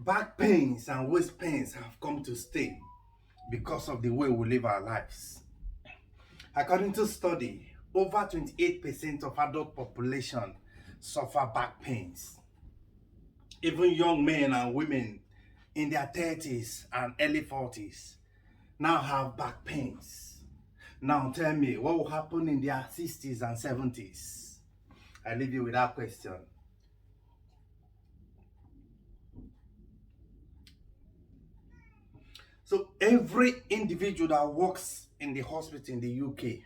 Back pains and waist pains have come to stay because of the way we live our lives. According to study, over 28% of adult population suffer back pains. Even young men and women in their 30s and early 40s now have back pains. Now tell me, what will happen in their 60s and 70s? I leave you with that question. So every individual that works in the hospital in the UK,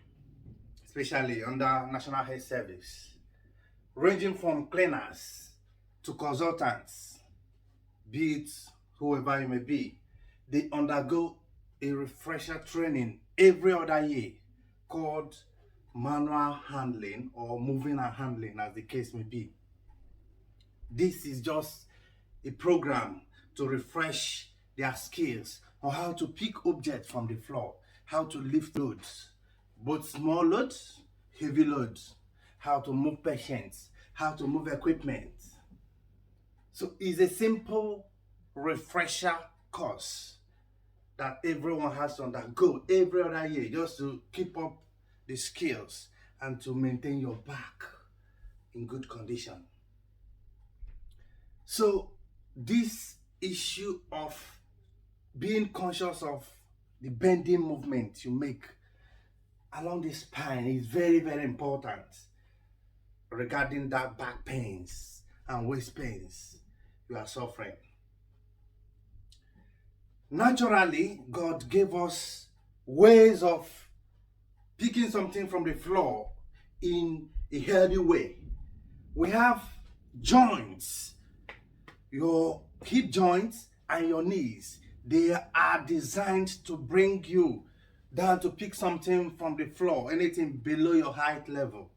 especially under National Health Service, ranging from cleaners to consultants, be it whoever you may be, they undergo a refresher training every other year called manual handling or moving and handling, as the case may be. This is just a program to refresh their skills on how to pick objects from the floor, how to lift loads, both small loads, heavy loads, how to move patients, how to move equipment. So it's a simple refresher course that everyone has to undergo every other year just to keep up the skills and to maintain your back in good condition. So this issue of being conscious of the bending movement you make along the spine is very, very important regarding that back pains and waist pains you are suffering. Naturally, God gave us ways of picking something from the floor in a healthy way. We have joints, your hip joints and your knees. They are designed to bring you down to pick something from the floor, anything below your height level.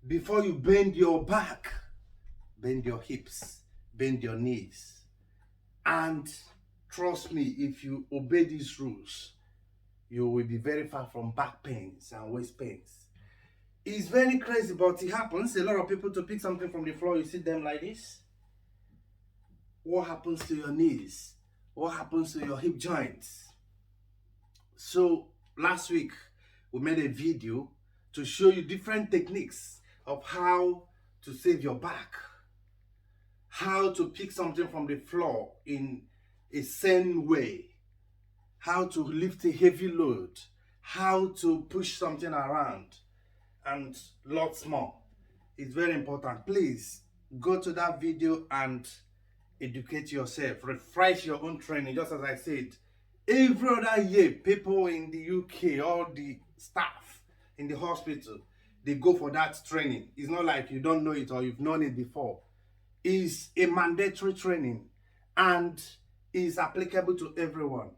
Before you bend your back, bend your hips, bend your knees. And trust me, if you obey these rules, you will be very far from back pains and waist pains. It's very crazy, but it happens. A lot of people to pick something from the floor, you see them like this. What happens to your knees? What happens to your hip joints? So last week, we made a video to show you different techniques of how to save your back, how to pick something from the floor in a sane way, how to lift a heavy load, how to push something around, and lots more. It's very important. Please go to that video and educate yourself, refresh your own training. Just as I said, every other year, people in the UK, all the staff in the hospital, they go for that training. It's not like you don't know it or you've known it before. It's a mandatory training and is applicable to everyone.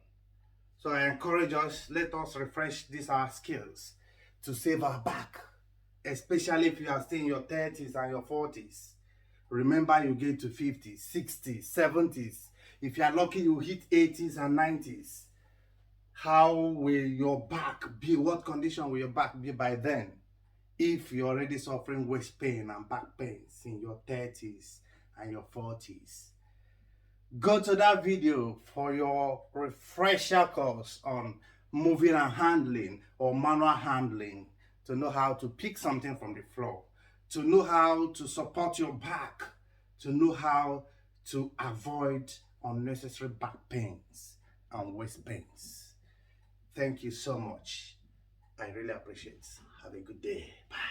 So I encourage us, let us refresh these our skills to save our back, especially if you are still in your 30s and your 40s. Remember, you get to 50s, 60s, 70s. If you are lucky, you hit 80s and 90s. How will your back be? What condition will your back be by then? If you're already suffering waist pain and back pains in your 30s and your 40s. Go to that video for your refresher course on moving and handling or manual handling to know how to pick something from the floor, to know how to support your back, to know how to avoid unnecessary back pains and waist pains. Thank you so much. I really appreciate it. Have a good day. Bye.